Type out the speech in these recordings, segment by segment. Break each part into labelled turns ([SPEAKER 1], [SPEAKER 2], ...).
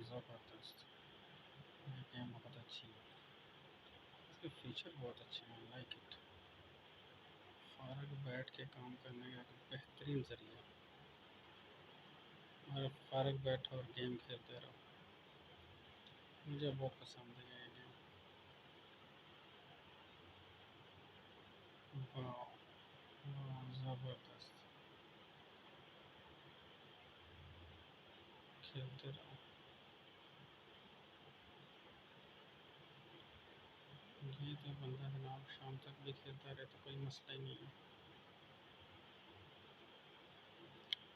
[SPEAKER 1] ज़बरदस्त। ये गेम बहुत अच्छी है, इसके फीचर बहुत अच्छे हैं, लाइक इट। फ़ारग बैठ के काम करने का एक बेहतरीन ज़रिया। और फ़ारग बैठो और गेम खेलते रहो, मुझे बहुत पसंद है ये गेम। वाह, वाह, ज़बरदस्त। खेलते रहो। ये तो बंदा जनाब शाम तक भी खेलता रहे तो कोई मसला ही नहीं है।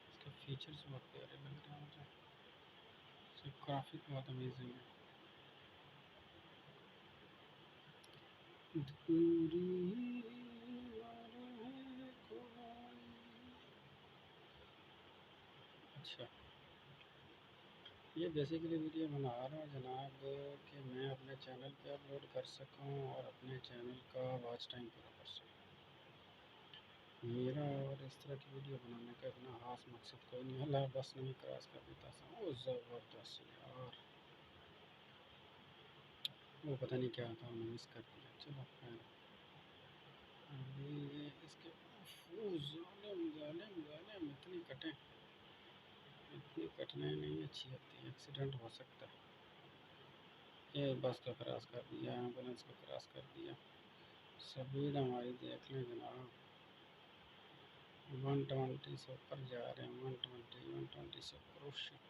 [SPEAKER 1] इसके फीचर्स बहुत प्यारे लग रहे हैं मुझे, इसके ग्राफिक बहुत अमेजिंग है। दूरी है कोई। अच्छा, ये बेसिकली वीडियो बना रहा हूँ जनाब कि मैं अपने चैनल पे अपलोड कर सकूँ और अपने चैनल का वॉच टाइम पूरा कर सकूँ। मेरा और इस तरह की वीडियो बनाने का इतना खास मकसद कोई नहीं है, अल्लाह बस नहीं क्रॉस कर देता था। वो ज़बरदस्त यार, वो पता नहीं क्या था, उन्होंने मिस कर दिया। चलो खैर, अभी ये इसके जालिम जालिम जालिम इतनी कटें, इतनी कटने नहीं अच्छी होती, एक्सीडेंट हो सकता है। ये बस को क्रॉस कर दिया, एम्बुलेंस को क्रॉस कर दिया। स्पीड हमारी देख लें जनाब, 120 से ऊपर जा रहे हैं, 120 से ऊपर। ओह शिट,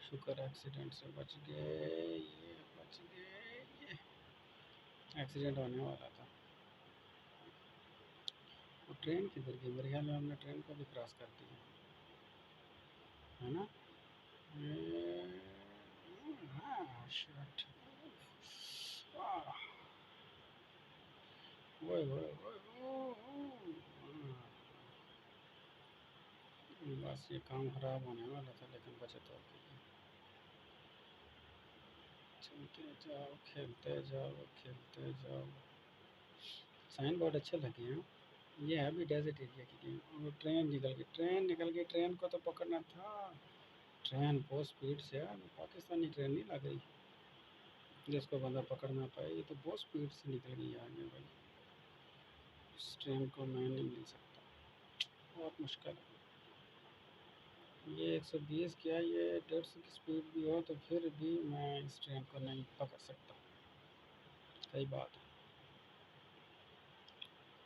[SPEAKER 1] शुक्र एक्सीडेंट से बच गए, ये बच गए, ये एक्सीडेंट होने वाला था। वो ट्रेन किधर गई? मेरे ख्याल में हमने ट्रेन को भी क्रॉस कर दिया है ना। हाँ शिट, ओए ओए ओए बस ये काम ख़राब होने वाला था, लेकिन बचे तो चलते जाओ, खेलते जाओ, खेलते जाओ। साइन बोर्ड अच्छे लगे हैं। ये है भी डेजर्ट एरिया की गेम। और ट्रेन निकल गई, ट्रेन निकल गई, ट्रेन को तो पकड़ना था। ट्रेन बहुत स्पीड से है, पाकिस्तानी ट्रेन नहीं लग रही जिसको बंदा पकड़ ना पाए। ये तो बहुत स्पीड से निकल गई आगे भाई, इस ट्रेन को मैं नहीं मिल सकता, बहुत मुश्किल है। ये 120 क्या, ये 150 की स्पीड भी हो तो फिर भी मैं इस ट्रेन को नहीं पकड़ सकता। सही बात है।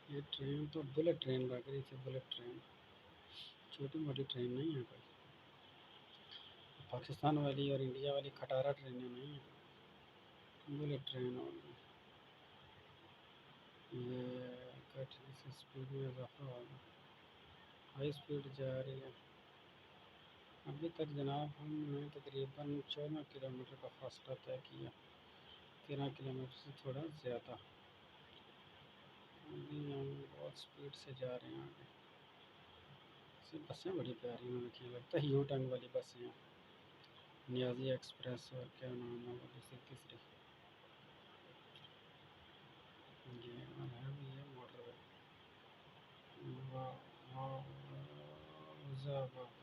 [SPEAKER 1] ये ट्रेन तो बुलेट ट्रेन लग रही थी, बुलेट ट्रेन, छोटी मोटी ट्रेन नहीं है कोई। पाकिस्तान वाली और इंडिया वाली खटारा ट्रेनें नहीं है, बुलेट ट्रेन होगी। ये कठिन से स्पीड में इजाफा होगा, हाई स्पीड जा रही है। अभी तक जनाब हमने तकरीबन 14 किलोमीटर का फासला तय किया, 13 किलोमीटर से थोड़ा ज़्यादा। अभी हम बहुत स्पीड से जा रहे हैं आगे। सब बसें बड़ी प्यारी हैं, मुझे लगता है यू टर्न वाली बसें हैं, नियाजी एक्सप्रेस और क्या नाम है वो दूसरी तीसरी। ये और है भी ये मोटरवे। वाह वाह, ज़बरदस्त।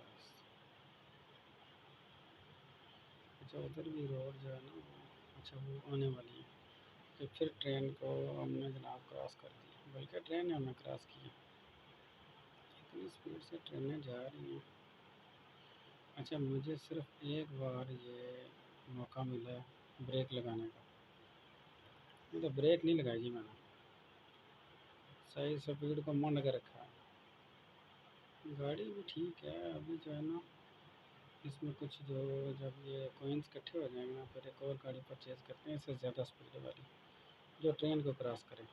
[SPEAKER 1] अच्छा उधर भी रोड जो है ना, अच्छा वो आने वाली है कि फिर ट्रेन को हमने जनाब क्रॉस कर दिया, बल्कि ट्रेन ने हमें क्रॉस किया। इतनी स्पीड से ट्रेनें जा रही हैं। अच्छा मुझे सिर्फ एक बार ये मौका मिला है ब्रेक लगाने का, नहीं तो ब्रेक नहीं लगाई जी मैंने, सही स्पीड को मंड के रखा है। गाड़ी भी ठीक है, अभी जो है ना इसमें कुछ जो, जब ये कॉइन्स इकट्ठे हो जाएंगे ना फिर एक और गाड़ी परचेज़ करते हैं इससे ज़्यादा स्पीड वाली, जो ट्रेन को क्रॉस करे।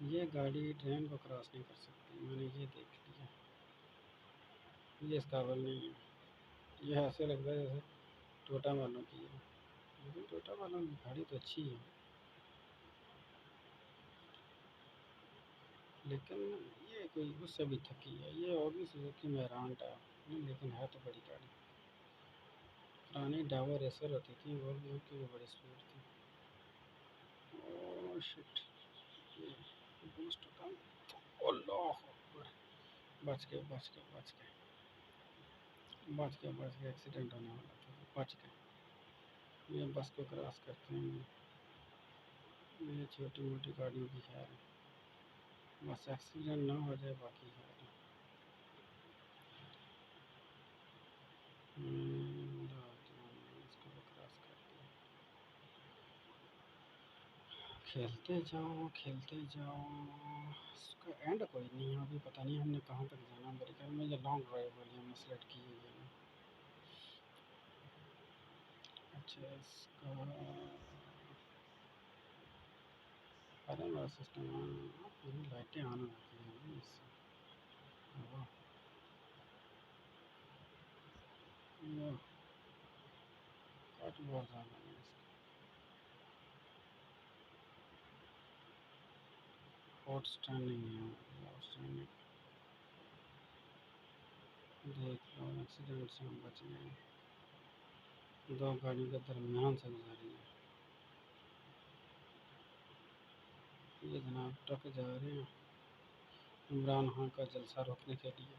[SPEAKER 1] ये गाड़ी ट्रेन को क्रॉस नहीं कर सकती, मैंने ये देख लिया, ये इस काबिल नहीं है। ये ऐसे लगता है जैसे टोटा वालों की है, लेकिन टोटा वालों की गाड़ी तो अच्छी है, लेकिन ये कोई उससे भी थकी है। ये होगी सुजुकी मेरांटा नहीं, लेकिन है तो बड़ी गाड़ी। पुरानी डावर रेसर होती थी, वो भी उनकी भी बड़ी स्पीड थी। ओह शिट, ये बूस्ट होता है। अल्लाह अकबर, बच गए बच गए बच गए। बच गया, एक्सीडेंट होने वाला था तो बच गए। ये बस को क्रॉस करते हैं, ये छोटी मोटी गाड़ियों की खैर है, बस एक्सीडेंट ना हो जाए बाकी खैर है। इसको भी क्रॉस कर दिया। खेलते जाओ। इसका एंड कोई नहीं है अभी, पता नहीं हमने कहाँ तक जाना। मेरे ख्याल में ये लॉन्ग ड्राइव वाली हमने सेलेक्ट की है ये। अच्छा इसका अरे मेरा सिस्टम पूरी लाइटें ऑन हो जाती हैं इससे। वाह, ये कट बहुत ज़्यादा है इसका। आउटस्टैंडिंग है, आउटस्टैंडिंग। देख लो एक्सीडेंट से हम बच गए, दो गाड़ियों के दरमियान से गुजारी है। ये जनाब ट्रक जा रहे हैं इमरान खान का जलसा रोकने के लिए।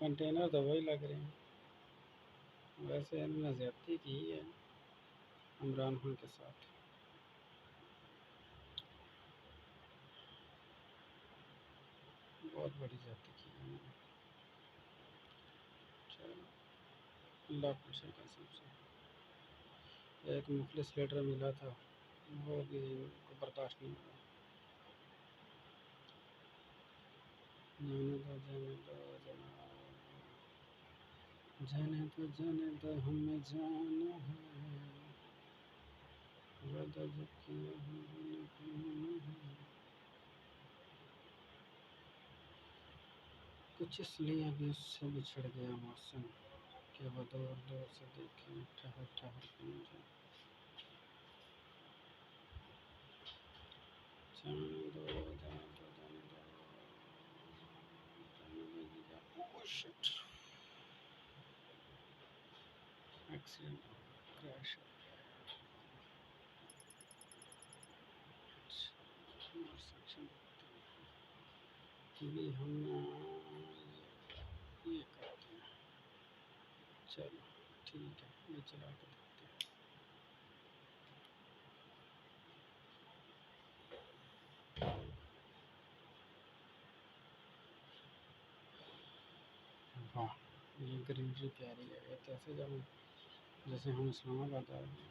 [SPEAKER 1] कंटेनर तो वही लग रहे हैं। वैसे इन्होंने ज़्यादती की है इमरान खान के साथ। बहुत बड़ी ज़्यादती की है इन्होंने। चलो अल्लाह पूछेगा सबसे। एक मुखलिस लेटर मिला था, वो भी उनको बर्दाश्त नहीं हुआ। जाने दो हमें जाना है, वादा जो किया है निभाना है। कुछ इसलिए भी उससे बिछड़ गया मौसम, कि वो दूर दूर से देखे ठहर ठहर के मुझे। जाने दो जाने दो जाने दो जाने दो जीजा। ओह शिट, एक्सीडेंट हो गया, क्रैश हो गया। इंटरसेक्शन भी हम ये करते हैं। चलो ठीक है, ये चला के देखते हैं। वाह, ये ग्रीनरी प्यारी है, ये तो ऐसे जब जैसे हम इस्लामाबाद आ गए।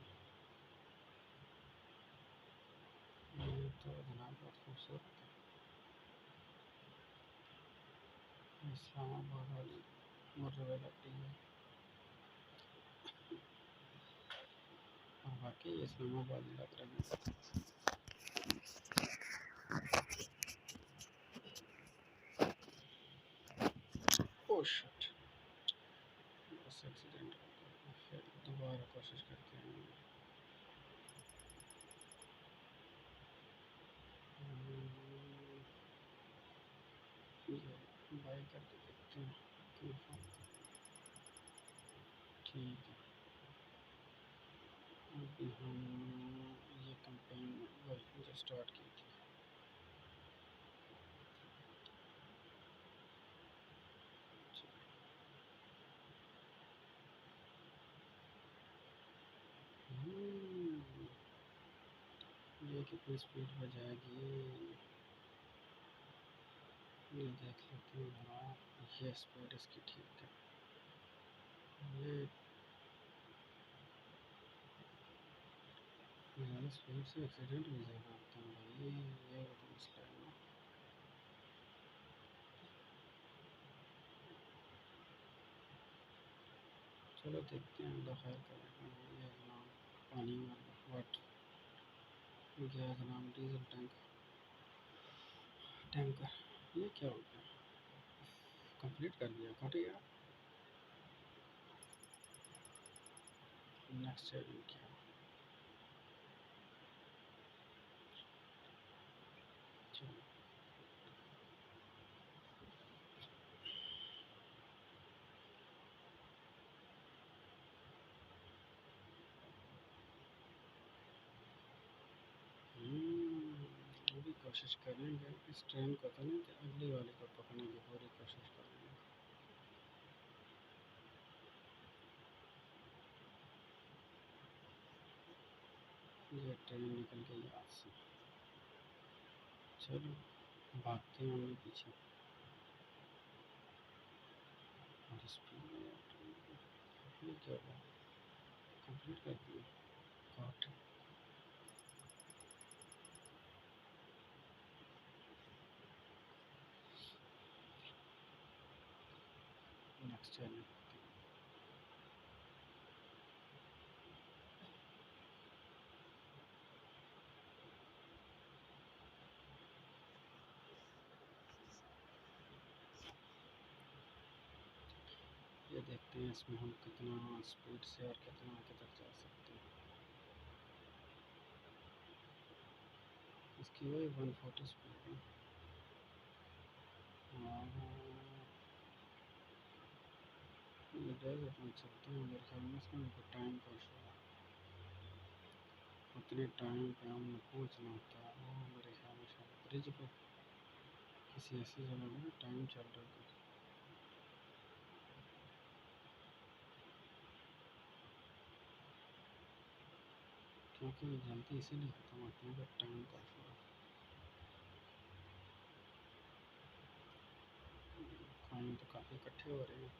[SPEAKER 1] ये तो जनाब बहुत खूबसूरत है, इस्लामाबाद वाली मोटरवे लग रही है। और वाकई इस्लामाबाद ही लग रहा है। ओह शिट, बस एक्सीडेंट हो गया। फिर दोबारा कोशिश करते हैं। ये बाई करके देखते हैं, कंफर्म। ठीक है, अभी हम ये कंपेन वही जो स्टार्ट की थी। ये कितनी स्पीड में जाएगी, ये देख लेते हैं जनाब। ये स्पीड इसकी ठीक है। ये ज़्यादा स्पीड से एक्सीडेंट भी ज़्यादा होते हैं भाई, ये तो मसला है ना। चलो देखते हैं, अल्लाह खैर करेगा। ये जनाब पानी वाला वाटर, ये जनाब डीजल टैंकर। ये क्या हो गया, कंप्लीट कर दिया, कट गया। नेक्स्ट सेविंग किया। चलो अभी कोशिश करेंगे इस ट्रेन को तो नहीं, अगली वाली को पकड़ने की पूरी कोशिश करेंगे। ये ट्रेन निकल गई यहाँ से। चलो भागते हैं हमने पीछे। और स्पीड ये क्या हुआ, कंप्लीट कर दिया। काट नेक्स्ट चैनल। ये देखते हैं इसमें हम कितना स्पीड से और कितना आगे तक जा सकते हैं। इसकी वही 140 स्पीड है। ये डेजर्ट में चलते हैं, मेरे ख्याल में इसमें हमको टाइम का इशू है। उतने टाइम पे हमने पहुंचना होता है। वो मेरे ख्याल में शायद ब्रिज पे किसी ऐसी जगह में टाइम चल रहा है, क्योंकि जल्दी इसीलिए ख़त्म होती है जब टाइम का इशू है। कॉइन तो काफ़ी इकट्ठे हो रहे हैं।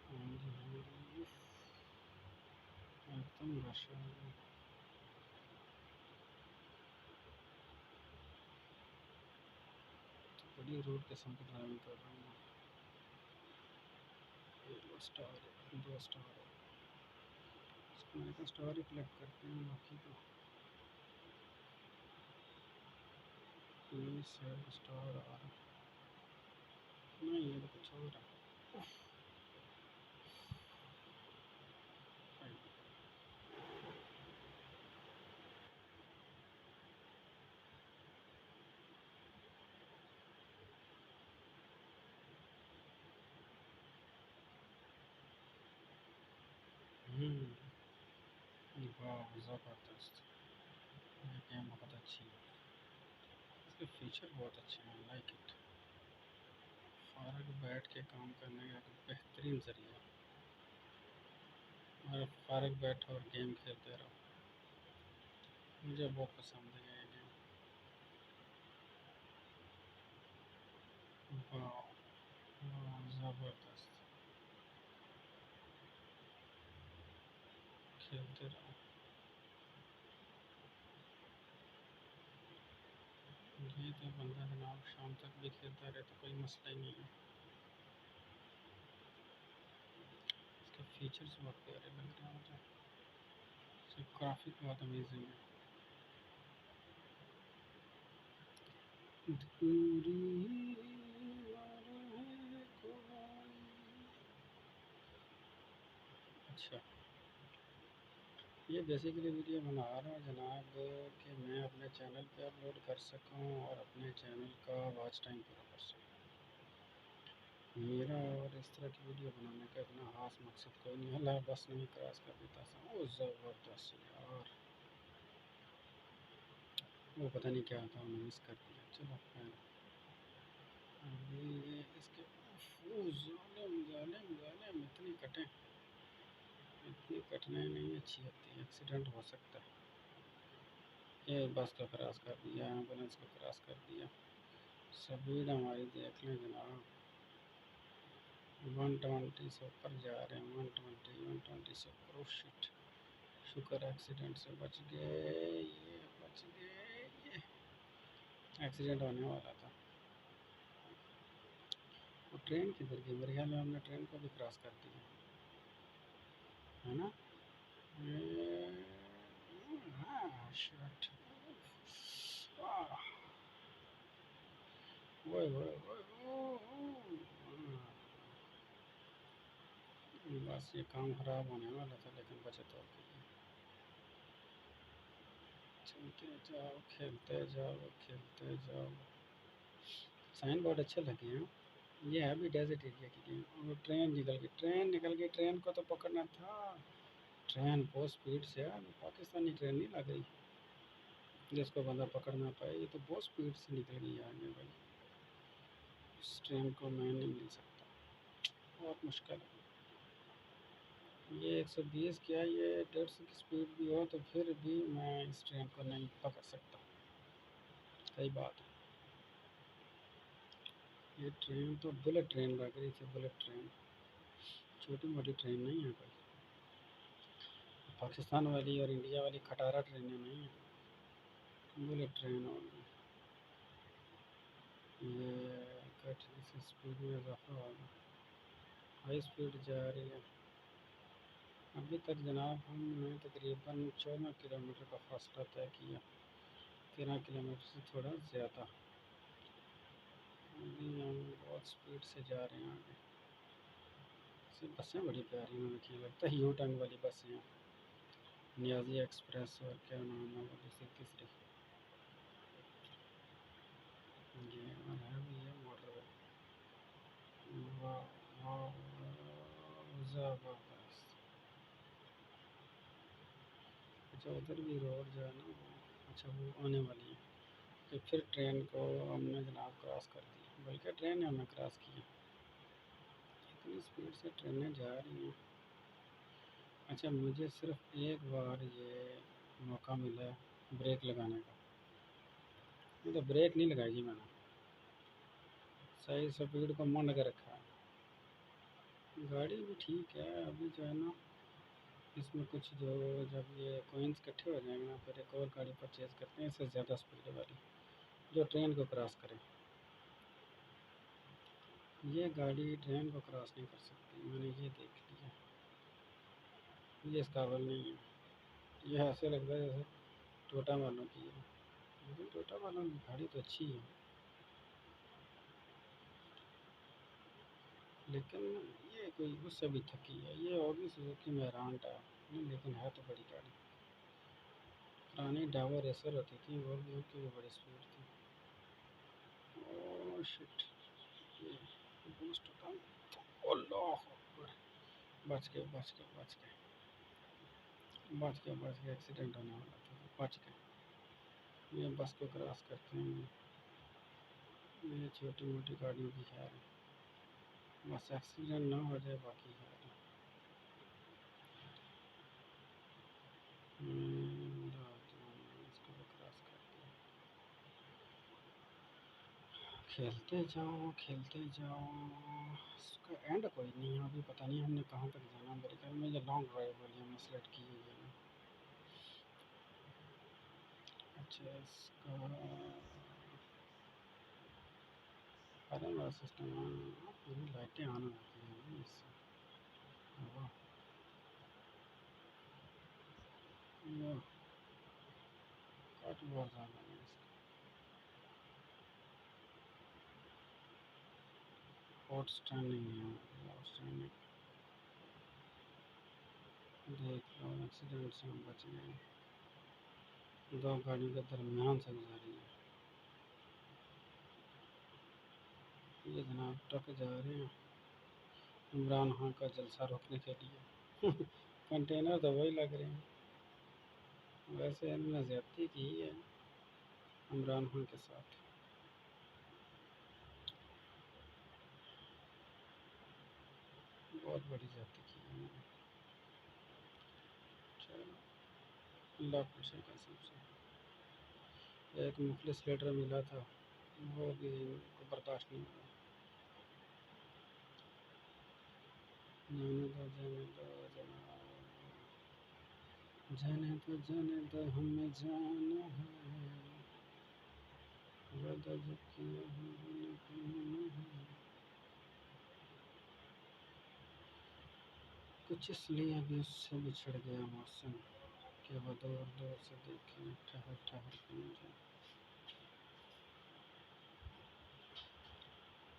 [SPEAKER 1] हाँ जी हाँ जी, एकदम रश है। तो बड़ी रोड किस्म की ड्राइविंग कर रहा हूँ। ये स्टार है, 2 स्टार है। इसको मैंने कहा स्टार ही कलेक्ट करते हैं, बाकी तो 20 है स्टार आ रहा। नहीं ये तो कुछ और है। वाह ज़बरदस्त, ये गेम बहुत अच्छी है। इसके फीचर बहुत अच्छे हैं, लाइक इट। फ़ारग बैठ के काम करने का एक बेहतरीन ज़रिया। और फ़ारग बैठो और गेम खेलते रहो, मुझे बहुत पसंद है ये गेम। वाह वाह ज़बरदस्त, खेलते रहो। ये तो बंदा जनाब शाम तक भी खेलता रहे तो कोई मसला ही नहीं है। इसके फीचर्स बहुत प्यारे लग रहे हैं मुझे, इसके ग्राफिक बहुत अमेजिंग है। दूरी है कोई। अच्छा, ये बेसिकली वीडियो बना रहा हूँ जनाब कि मैं अपने चैनल पे अपलोड कर सकूँ और अपने चैनल का वॉच टाइम पूरा कर सकूँ। मेरा और इस तरह की वीडियो बनाने का इतना खास मकसद कोई नहीं है, अल्लाह बस नहीं क्रॉस कर देता था। वो ज़बरदस्त यार, वो पता नहीं क्या था, हमने मिस कर दिया। चलो खैर, अभी इसके जालिम जालिम जालिम इतनी कटें, इतनी कटने नहीं अच्छी होती, एक्सीडेंट हो सकता है। ये बस को क्रॉस कर दिया, एम्बुलेंस को क्रॉस कर दिया। स्पीड हमारी देख लें जनाब, 120 से ऊपर जा रहे हैं। 120 से ऊपर। ओह शिट, शुक्र एक्सीडेंट से बच गए, ये बच गए। ये एक्सीडेंट होने वाला था। वो ट्रेन किधर गई, मेरे ख्याल में हमने ट्रेन को भी क्रॉस कर दिया है ना। हाँ शिट, ओए ओए ओए बस ये काम ख़राब होने वाला था, लेकिन बचत हो गई। चलते जाओ, खेलते जाओ, खेलते जाओ। साइन बोर्ड अच्छे लगे हैं। ये है भी डेजर्ट एरिया की गेम। और ट्रेन निकल गई, ट्रेन निकल गई, ट्रेन को तो पकड़ना था। ट्रेन बहुत स्पीड से है, पाकिस्तानी ट्रेन नहीं लग रही जिसको बंदा पकड़ ना पाए। ये तो बहुत स्पीड से निकल गई आगे भाई, इस ट्रेन को मैं नहीं मिल सकता, बहुत मुश्किल है। ये 120 क्या, ये 150 की स्पीड भी हो तो फिर भी मैं इस ट्रेन को नहीं पकड़ सकता। सही बात है। ये ट्रेन तो बुलेट ट्रेन लग रही थी, बुलेट ट्रेन, छोटी मोटी ट्रेन नहीं है कोई। पाकिस्तान वाली और इंडिया वाली खटारा ट्रेनें नहीं है, बुलेट ट्रेन होगी। ये कठिन से स्पीड में इजाफा होगा, हाई स्पीड जा रही है। अभी तक जनाब हमने तकरीबन 14 किलोमीटर का फासला तय किया, 13 किलोमीटर से थोड़ा ज़्यादा। अभी हम बहुत स्पीड से जा रहे हैं आगे। से बसें बड़ी प्यारी हैं, मुझे लगता है यू टर्न वाली बसें हैं, नियाजी एक्सप्रेस और क्या नाम है वो दूसरी तीसरी। ये और है भी ये मोटरवे। वाह वाह, ज़बरदस्त। अच्छा उधर भी रोड जो है ना वो, अच्छा वो आने वाली है, तो फिर ट्रेन को हमने जनाब क्रॉस कर दी, बल्कि ट्रेन ने हमें क्रॉस किया। इतनी स्पीड से ट्रेनें जा रही हैं। अच्छा मुझे सिर्फ एक बार ये मौका मिला है ब्रेक लगाने का, नहीं तो ब्रेक नहीं लगाई जी मैंने, सही स्पीड को मंड के रखा है। गाड़ी भी ठीक है, अभी जो है ना इसमें कुछ जो, जब ये कॉइन्स इकट्ठे हो जाएंगे ना फिर एक और गाड़ी परचेज़ करते हैं इससे ज़्यादा स्पीड वाली, जो ट्रेन को क्रॉस करे। ये गाड़ी ट्रेन को क्रॉस नहीं कर सकती, मैंने ये देख लिया, ये इस काबिल नहीं है। ये ऐसे लगता है जैसे टोटा वालों की है, लेकिन टोटा वालों की गाड़ी तो अच्छी है, लेकिन ये कोई उससे भी थकी है। ये होगी सुजुकी मेरांटा, नहीं लेकिन है तो बड़ी गाड़ी। पुरानी डावर रेसर होती थी वो भी, उनकी भी बड़ी स्पीड थी। ओह शिट, ये बूस्ट होता है। अल्लाह अकबर, बच गए बच गए बच गए बच गए बच गए, एक्सीडेंट होने वाला था तो बच गए। ये बस को क्रॉस करते हैं, ये छोटी मोटी गाड़ियों की खैर है, बस एक्सीडेंट ना हो जाए बाकी खैर है। इसको भी क्रॉस कर दिया। खेलते जाओ खेलते जाओ, इसका एंड कोई नहीं है अभी, पता नहीं हमने कहाँ तक जाना। मेरे ख्याल में ये लॉन्ग ड्राइव वाली हमने सेलेक्ट की हुई है ना। अच्छा इसका अरे वाला सिस्टम, पूरी लाइटें ऑन रहती हैं ना इससे। वाह, ये कट बहुत ज़्यादा है इसका। आउटस्टैंडिंग है, आउटस्टैंडिंग। देख लो एक्सीडेंट से हम बच गए, दो गाड़ियों के दरमियान से गुजरी है। ये जनाब ट्रक जा रहे हैं इमरान खान का जलसा रोकने के लिए। कंटेनर तो वही लग रहे हैं, वैसे इन्होंने ज़्यादती की है इमरान खान के साथ। बहुत बड़ी ज़्यादती की है इन्होंने। चलो अल्लाह पूछेगा सबसे। एक मुखलिस लेटर मिला था, वो भी इनको बर्दाश्त नहीं हुआ। जाने दो जाने दो जाने दो हमें जाना है, वादा जो किया हमने निभाना है। कुछ इसलिए भी उससे बिछड़ गया मौसम, कि वो दूर दूर से देखे ठहर ठहर के मुझे।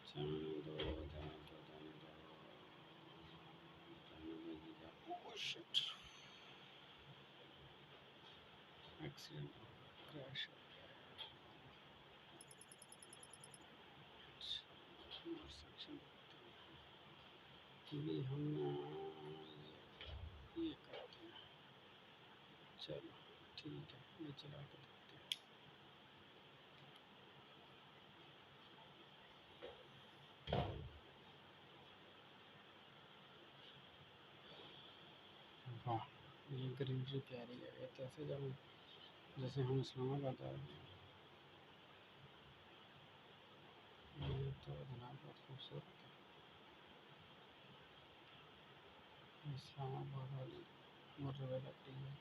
[SPEAKER 1] जाने दो जाने दो जाने दो जाने दो जीजा। ओह शिट, एक्सीडेंट हो गया, क्रैश हो गया। इंटरसेक्शन भी हम ये करते हैं। चलो ठीक है, ये चला के देखते हैं। वाह, ये ग्रीनरी प्यारी है, ये तो ऐसे जब जैसे हम इस्लामाबाद आ गए। ये तो जनाब बहुत खूबसूरत है, इस्लामाबाद वाली मोटरवे लग रही है।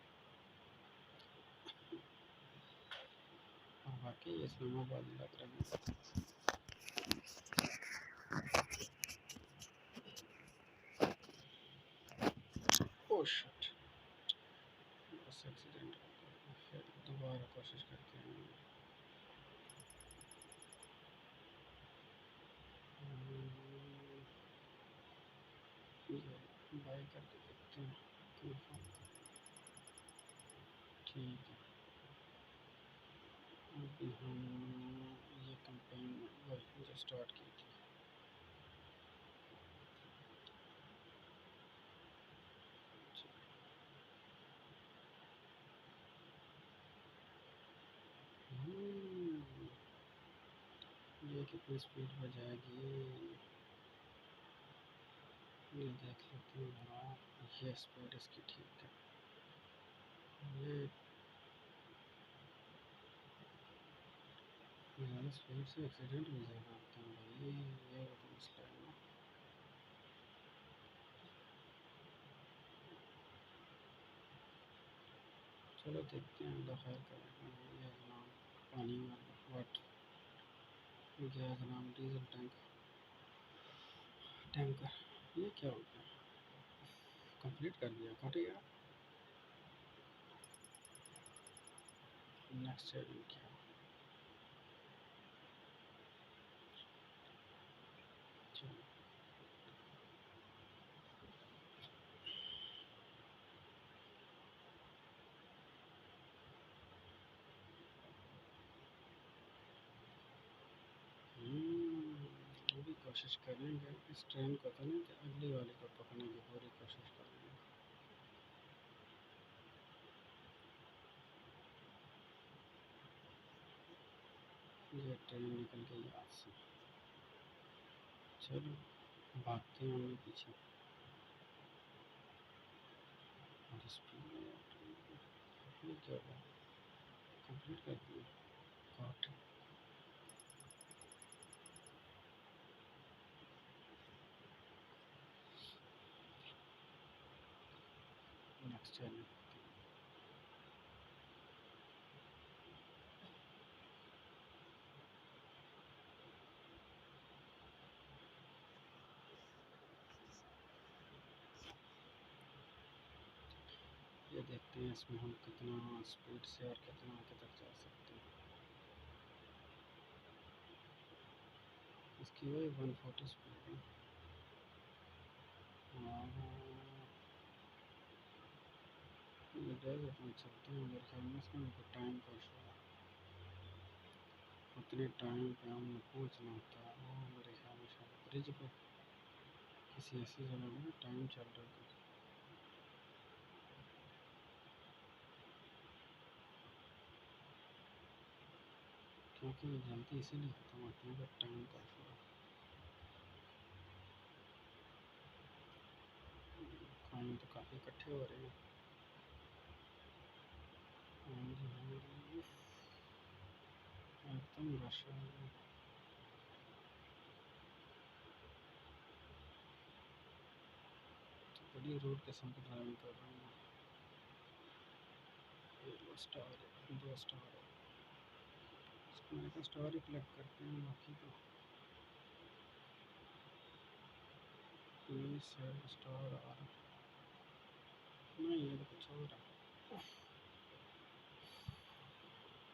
[SPEAKER 1] और वाकई इस्लामाबाद लग रही है। ओह शिट, बस एक्सीडेंट हो गया, फिर दोबारा कोशिश करते हैं। ये बाई करके देखते हैं, कंफर्म ठीक है। अभी हम ये कैंपेन वही जो स्टार्ट की थी। ये कितनी स्पीड पर जाएगी, ये देख लेते हैं जनाब। ये स्पीड इसकी ठीक है। ये ज़्यादा स्पीड से एक्सीडेंट भी ज़्यादा होते हैं भाई, ये तो मसला है ना। चलो देखते हैं, अल्लाह खैर करेगा। ये जनाब पानी वाला वाटर, ये जनाब डीजल टैंकर। ये क्या हो गया, कंप्लीट कर दिया, कट गया। नेक्स्ट चैलेंज क्या, चलो अभी कोशिश करेंगे इस ट्रेन को तो नहीं, कि अगली वाली को पकड़ने की पूरी कोशिश करेंगे। ये ट्रेन निकल गई यहाँ से, चलो भागते हैं उनके पीछे। और स्पीड ये क्या हुआ, कंप्लीट कर दिया, काट। नेक्स्ट चैलेंज, ये देखते हैं इसमें हम कितना स्पीड से और कितना आगे तक जा सकते हैं। इसकी वही 140 स्पीड है। और ये डेजर्ट में चलते हैं, मेरे ख्याल में इसमें हमको टाइम का इशू है, उतने टाइम पे हमने पहुंचना होता है। वो मेरे ख्याल में शायद ब्रिज पे किसी ऐसी जगह में टाइम चल रहा था, क्योंकि ये जल्दी इसीलिए ख़त्म होती है जब टाइम का इशू है। खाने तो काफ़ी इकट्ठे हो रहे हैं। हाँ जी हाँ जी, एकदम रश है। तो बड़ी रोड किस्म की ड्राइविंग कर रहा हूँ मैं। ये लो स्टार है, 2 स्टार है। इसको मैंने कहा स्टार ही कलेक्ट करते हैं, बाकी तो पुलिस है, स्टार आ रहा नहीं, ये तो कुछ और है।